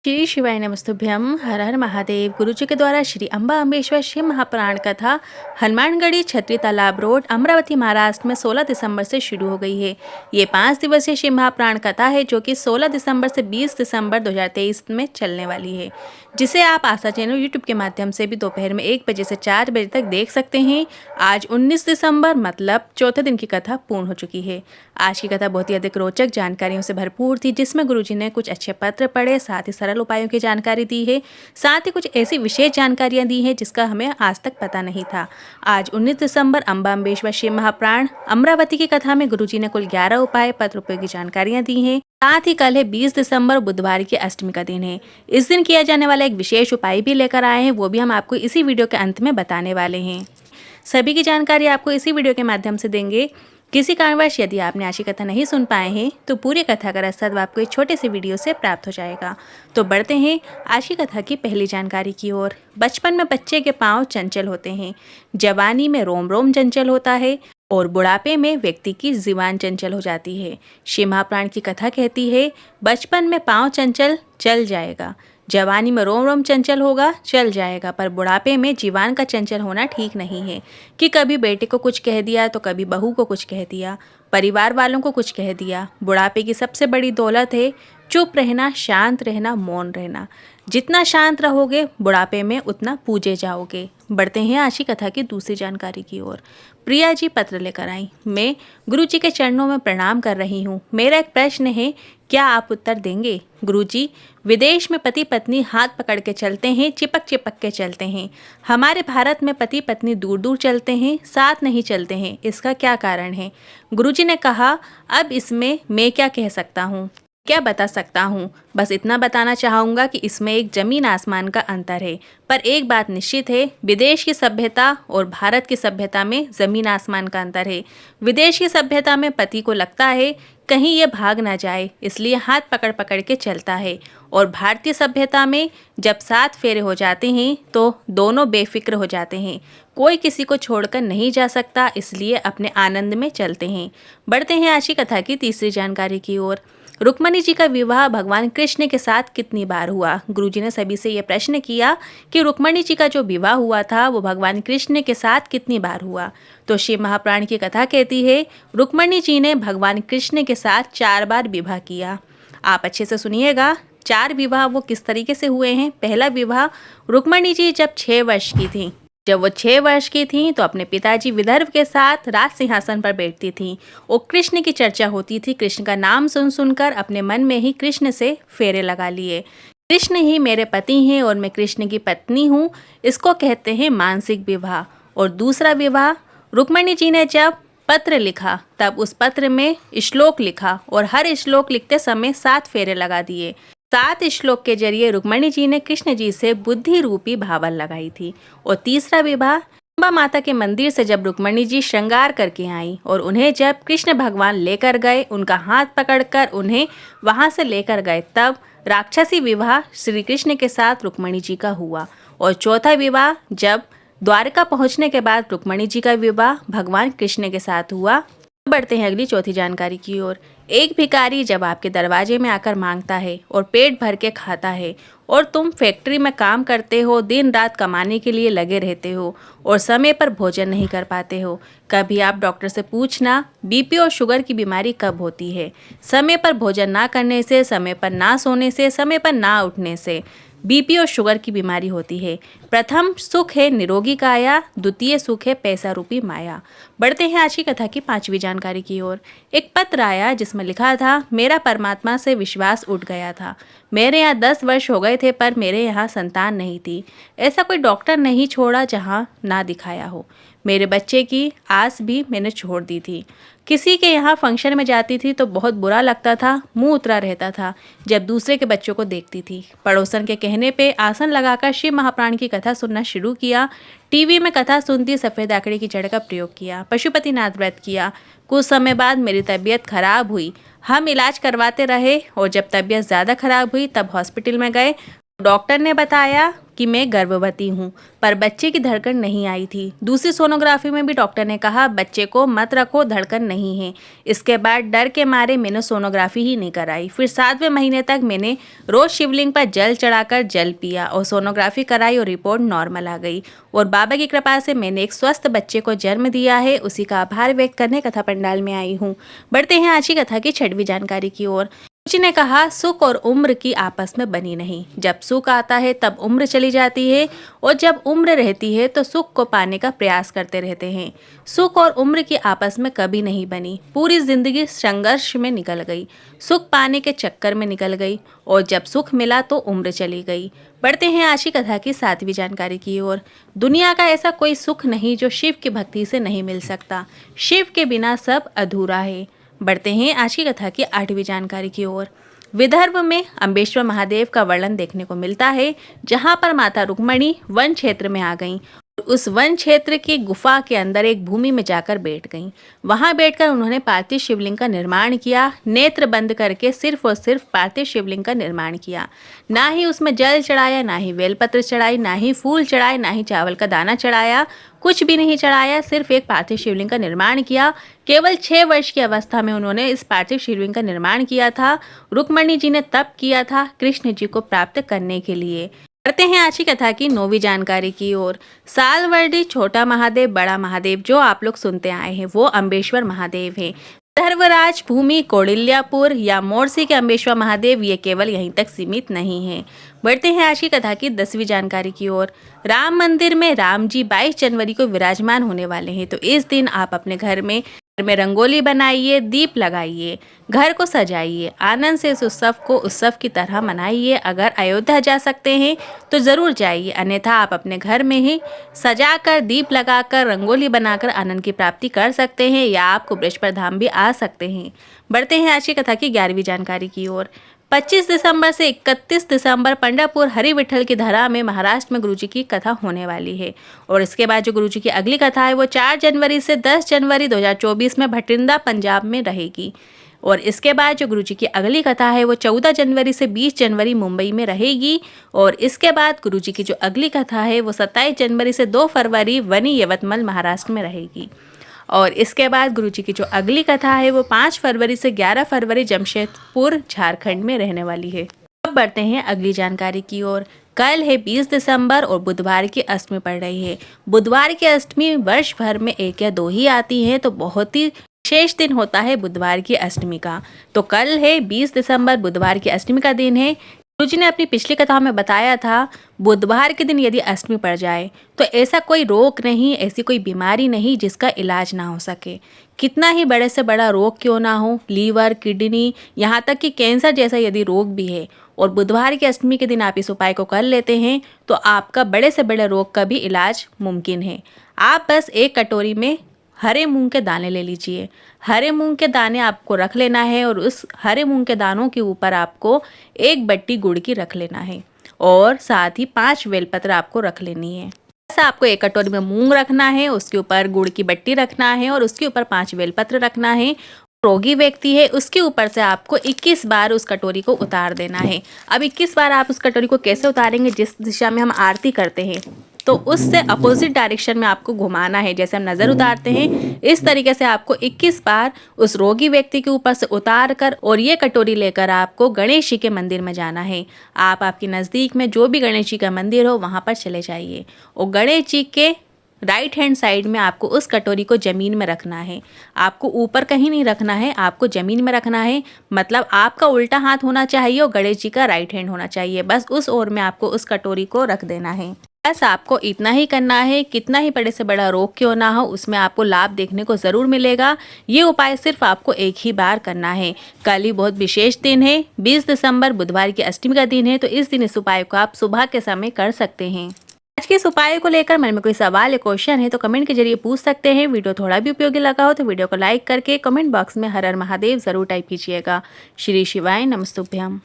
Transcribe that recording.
श्री शिवाय नमस्तुभ्यम। हर हर महादेव। गुरुजी के द्वारा श्री अंबा अम्बेश्वर शिव महापुराण कथा हनुमानगढ़ी छतरी तालाब रोड अमरावती महाराष्ट्र में 16 दिसंबर से शुरू हो गई है। ये 5 दिवसीय शिव महापुराण कथा है जो कि 16 दिसंबर से 20 दिसंबर 2023 में चलने वाली है, जिसे आप आस्था चैनल यूट्यूब के माध्यम से भी दोपहर में 1 बजे से 4 बजे तक देख सकते हैं। आज 19 दिसंबर मतलब चौथे दिन की कथा पूर्ण हो चुकी है। आज की कथा बहुत ही अधिक रोचक जानकारियों से भरपूर थी, जिसमें गुरुजी ने कुछ अच्छे पत्र पढ़े, साथ ही सरल उपायों की जानकारी दी है, साथ ही कुछ ऐसी विशेष जानकारियां दी हैं जिसका हमें आज तक पता नहीं था। आज 19 दिसंबर अंबा अम्बेश्वर शिव महापुराण अमरावती की कथा में गुरुजी ने कुल 11 उपाय पत्र उपयोगी जानकारियां दी हैं। साथ ही कल है 20 दिसंबर बुधवार की अष्टमी का दिन है। इस दिन किया जाने वाला एक विशेष उपाय भी लेकर आए हैं, वो भी हम आपको इसी वीडियो के अंत में बताने वाले हैं। सभी की जानकारी आपको इसी वीडियो के माध्यम से देंगे। किसी कारणवश यदि आपने आज की कथा नहीं सुन पाए हैं तो पूरी कथा का रसद आपको एक छोटे से वीडियो से प्राप्त हो जाएगा। तो बढ़ते हैं आज की कथा की पहली जानकारी की ओर। बचपन में बच्चे के पांव चंचल होते हैं, जवानी में रोम रोम चंचल होता है और बुढ़ापे में व्यक्ति की जीवान चंचल हो जाती है। शिव महापुराण की कथा कहती है, बचपन में पांव चंचल चल जाएगा, जवानी में रोम रोम चंचल होगा चल जाएगा, पर बुढ़ापे में जीवान का चंचल होना ठीक नहीं है कि कभी बेटे को कुछ कह दिया तो कभी बहू को कुछ कह दिया, परिवार वालों को कुछ कह दिया। बुढ़ापे की सबसे बड़ी दौलत है चुप रहना, शांत रहना, मौन रहना। जितना शांत रहोगे बुढ़ापे में उतना पूजे जाओगे। बढ़ते हैं आज की कथा की दूसरी जानकारी की ओर। प्रिया जी पत्र लेकर आई। मैं गुरु जी के चरणों में प्रणाम कर रही हूँ। मेरा एक प्रश्न है, क्या आप उत्तर देंगे? गुरु जी, विदेश में पति पत्नी हाथ पकड़ के चलते हैं, चिपक चिपक के चलते हैं। हमारे भारत में पति पत्नी दूर दूर चलते हैं, साथ नहीं चलते हैं। इसका क्या कारण है? गुरु जी ने कहा, अब इसमें मैं क्या कह सकता हूँ, क्या बता सकता हूँ? बस इतना बताना चाहूँगा कि इसमें एक जमीन आसमान का अंतर है, पर एक बात निश्चित है, विदेश की सभ्यता और भारत की सभ्यता में जमीन आसमान का अंतर है। विदेश की सभ्यता में पति को लगता है कहीं ये भाग ना जाए, इसलिए हाथ पकड़ पकड़ के चलता है, और भारतीय सभ्यता में जब 7 फेरे हो जाते हैं तो दोनों बेफिक्र हो जाते हैं। कोई किसी को छोड़कर नहीं जा सकता, इसलिए अपने आनंद में चलते हैं। बढ़ते हैं आज की कथा की तीसरी जानकारी की ओर। रुक्मणी जी का विवाह भगवान कृष्ण के साथ कितनी बार हुआ? गुरुजी ने सभी से यह प्रश्न किया कि रुक्मणी जी का जो विवाह हुआ था वो भगवान कृष्ण के साथ कितनी बार हुआ? तो शिव महापुराण की कथा कहती है, रुक्मणी जी ने भगवान कृष्ण के साथ 4 बार विवाह किया। आप अच्छे से सुनिएगा, 4 विवाह वो किस तरीके से हुए हैं। पहला विवाह, रुक्मणी जी जब 6 वर्ष की थी। जब वो 6 वर्ष की थी तो अपने पिताजी विदर्भ के साथ राज सिंहासन पर बैठती थी और कृष्ण की चर्चा होती थी। कृष्ण का नाम सुन सुनकर अपने मन में ही कृष्ण से फेरे लगा लिए। कृष्ण ही मेरे पति हैं और मैं कृष्ण की पत्नी हूँ, इसको कहते हैं मानसिक विवाह। और दूसरा विवाह, रुक्मणी जी ने जब पत्र लिखा तब उस पत्र में श्लोक लिखा और हर श्लोक लिखते समय 7 फेरे लगा दिए। 7 श्लोक के जरिए रुक्मणी जी ने कृष्ण जी से बुद्धि रूपी भावल लगाई थी। और तीसरा विवाह, अम्बा माता के मंदिर से जब रुक्मणी जी श्रृंगार करके आई और उन्हें जब कृष्ण भगवान लेकर गए, उनका हाथ पकड़कर उन्हें वहां से लेकर गए, तब राक्षसी विवाह श्री कृष्ण के साथ रुक्मणी जी का हुआ। और चौथा विवाह, जब द्वारका पहुंचने के बाद रुक्मणी जी का विवाह भगवान कृष्ण के साथ हुआ। बढ़ते हैं अगली चौथी जानकारी की ओर। एक भिखारी जब आपके दरवाजे में आकर मांगता है और पेट भर के खाता है, और तुम फैक्ट्री में काम करते हो, दिन रात कमाने के लिए लगे रहते हो और समय पर भोजन नहीं कर पाते हो, कभी आप डॉक्टर से पूछना बीपी और शुगर की बीमारी कब होती है। समय पर भोजन ना करने से, समय पर ना सोने से, समय पर ना उठने से बीपी और शुगर की बीमारी होती है। प्रथम सुख है निरोगी काया, द्वितीय सुख है पैसा रूपी माया। बढ़ते हैं आज की कथा की 5वीं जानकारी की ओर। एक पत्र आया जिसमें लिखा था, मेरा परमात्मा से विश्वास उठ गया था। मेरे यहाँ 10 वर्ष हो गए थे पर मेरे यहाँ संतान नहीं थी। ऐसा कोई डॉक्टर नहीं छोड़ा जहाँ ना दिखाया हो। मेरे बच्चे की आस भी मैंने छोड़ दी थी। किसी के यहाँ फंक्शन में जाती थी तो बहुत बुरा लगता था, मुंह उतरा रहता था जब दूसरे के बच्चों को देखती थी। पड़ोसन के कहने पे आसन लगाकर शिव महापुराण की कथा सुनना शुरू किया। टीवी में कथा सुनती सफ़ेद आंकड़े की जड़ का प्रयोग किया, पशुपतिनाथ व्रत किया। कुछ समय बाद मेरी तबीयत खराब हुई। हम इलाज करवाते रहे और जब तबीयत ज़्यादा खराब हुई तब हॉस्पिटल में गए। डॉक्टर ने बताया कि मैं गर्भवती हूँ, पर बच्चे की धड़कन नहीं आई थी। दूसरी सोनोग्राफी में भी डॉक्टर ने कहा बच्चे को मत रखो, धड़कन नहीं है। इसके बाद डर के मारे मैंने सोनोग्राफी ही नहीं कराई। फिर 7वें महीने तक मैंने रोज शिवलिंग पर जल चढ़ाकर जल पिया और सोनोग्राफी कराई और रिपोर्ट नॉर्मल आ गई और बाबा की कृपा से मैंने एक स्वस्थ बच्चे को जन्म दिया है। उसी का आभार व्यक्त करने कथा पंडाल में आई हूँ। बढ़ते हैं आज की कथा की 6वीं जानकारी की ओर। जी ने कहा सुख और उम्र की आपस में बनी नहीं। जब सुख आता है तब उम्र चली जाती है और जब उम्र रहती है तो सुख को पाने का प्रयास करते रहते हैं। सुख और उम्र की आपस में कभी नहीं बनी। पूरी जिंदगी संघर्ष में निकल गई, सुख पाने के चक्कर में निकल गई और जब सुख मिला तो उम्र चली गई। बढ़ते हैं आज की कथा की 7वीं जानकारी की ओर। दुनिया का ऐसा कोई सुख नहीं जो शिव की भक्ति से नहीं मिल सकता। शिव के बिना सब अधूरा है। बढ़ते हैं आज की कथा की 8वीं जानकारी की ओर। विदर्भ में अम्बेश्वर महादेव का वर्णन देखने को मिलता है, जहां पर माता रुक्मणी वन क्षेत्र में आ गईं। उस वन क्षेत्र की गुफा के अंदर एक भूमि में जाकर बैठ गईं। वहां बैठकर उन्होंने पार्थिव शिवलिंग का निर्माण किया। नेत्र बंद करके सिर्फ और सिर्फ पार्थिव शिवलिंग का निर्माण किया। ना ही उसमें जल चढ़ाया, ना ही बेलपत्र चढ़ाई, ना ही फूल चढ़ाए, ना ही चावल का दाना चढ़ाया, कुछ भी नहीं चढ़ाया। सिर्फ एक पार्थिव शिवलिंग का निर्माण किया। केवल 6 वर्ष की अवस्था में उन्होंने इस पार्थिव शिवलिंग का निर्माण किया था। रुक्मणी जी ने तप किया था कृष्ण जी को प्राप्त करने के लिए। करते हैं आज की कथा की 9वीं जानकारी की ओर। सालवर्डी छोटा महादेव, बड़ा महादेव जो आप लोग सुनते आए हैं वो अम्बेश्वर महादेव है। धर्मराज भूमि, कौडिल्यापुर या मोरसी के अम्बेश्वर महादेव ये केवल यहीं तक सीमित नहीं है। बढ़ते हैं आज की कथा की 10वीं जानकारी की ओर। राम मंदिर में राम जी 22 जनवरी को विराजमान होने वाले हैं, तो इस दिन आप अपने घर में रंगोली बनाइए, दीप लगाइए, घर को सजाइए, आनंद से इस उत्सव को उत्सव की तरह मनाइए। अगर अयोध्या जा सकते हैं तो ज़रूर जाइए, अन्यथा आप अपने घर में ही सजाकर, दीप लगाकर, रंगोली बनाकर आनंद की प्राप्ति कर सकते हैं या आप कुबेरेश्वर धाम भी आ सकते हैं। बढ़ते हैं आज की कथा की 11वीं जानकारी की ओर। 25 दिसंबर से 31 दिसंबर पंढरपुर हरि विठल की धरा में महाराष्ट्र में गुरुजी की कथा होने वाली है और इसके बाद जो गुरुजी की अगली कथा है वो 4 जनवरी से 10 जनवरी 2024 में भटिंडा पंजाब में रहेगी और इसके बाद जो गुरुजी की अगली कथा है वो 14 जनवरी से 20 जनवरी मुंबई में रहेगी और इसके बाद गुरुजी की जो अगली कथा है वो 27 जनवरी से 2 फरवरी वनी यवतमल महाराष्ट्र में रहेगी और इसके बाद गुरुजी की जो अगली कथा है वो 5 फरवरी से 11 फरवरी जमशेदपुर झारखंड में रहने वाली है। अब बढ़ते हैं अगली जानकारी की ओर। कल है 20 दिसंबर और बुधवार की अष्टमी पड़ रही है। बुधवार की अष्टमी वर्ष भर में 1 या 2 ही आती है, तो बहुत ही विशेष दिन होता है बुधवार की अष्टमी का। तो कल है 20 दिसंबर, बुधवार की अष्टमी का दिन है। गुरुजी ने अपनी पिछली कथा में बताया था बुधवार के दिन यदि अष्टमी पड़ जाए तो ऐसा कोई रोग नहीं, ऐसी कोई बीमारी नहीं जिसका इलाज ना हो सके। कितना ही बड़े से बड़ा रोग क्यों ना हो, लीवर, किडनी, यहाँ तक कि कैंसर जैसा यदि रोग भी है और बुधवार की अष्टमी के दिन आप इस उपाय को कर लेते हैं तो आपका बड़े से बड़े रोग का भी इलाज मुमकिन है। आप बस एक कटोरी में हरे मूंग के दाने ले लीजिए। हरे मूंग के दाने आपको रख लेना है और उस हरे मूंग के दानों के ऊपर आपको 1 बट्टी गुड़ की रख लेना है और साथ ही 5 बेलपत्र आपको रख लेनी है। ऐसा आपको एक कटोरी में मूंग रखना है, उसके ऊपर गुड़ की बट्टी रखना है और उसके ऊपर 5 बेलपत्र रखना है। रोगी व्यक्ति है उसके ऊपर से आपको 21 बार उस कटोरी को उतार देना है। अब 21 बार आप उस कटोरी को कैसे उतारेंगे, जिस दिशा में हम आरती करते हैं तो उससे अपोजिट डायरेक्शन में आपको घुमाना है। जैसे हम नज़र उतारते हैं इस तरीके से आपको 21 बार उस रोगी व्यक्ति के ऊपर से उतार कर और ये कटोरी लेकर आपको गणेश जी के मंदिर में जाना है। आप आपके नज़दीक में जो भी गणेश जी का मंदिर हो वहाँ पर चले जाइए और गणेश जी के राइट हैंड साइड में आपको उस कटोरी को ज़मीन में रखना है। आपको ऊपर कहीं नहीं रखना है, आपको ज़मीन में रखना है। मतलब आपका उल्टा हाथ होना चाहिए और गणेश जी का राइट हैंड होना चाहिए। बस उस ओर में आपको उस कटोरी को रख देना है। बस आपको इतना ही करना है। कितना ही बड़े से बड़ा रोग क्यों ना हो उसमें आपको लाभ देखने को ज़रूर मिलेगा। ये उपाय सिर्फ आपको एक ही बार करना है। कल ही बहुत विशेष दिन है, 20 दिसंबर बुधवार की अष्टमी का दिन है, तो इस दिन इस उपाय को आप सुबह के समय कर सकते हैं। आज के इस उपाय को लेकर मन में कोई सवाल या क्वेश्चन है तो कमेंट के जरिए पूछ सकते हैं। वीडियो थोड़ा भी उपयोगी लगा हो तो वीडियो को लाइक करके कमेंट बॉक्स में हर हर महादेव जरूर टाइप कीजिएगा। श्री शिवाय नमस्तुभ्यम।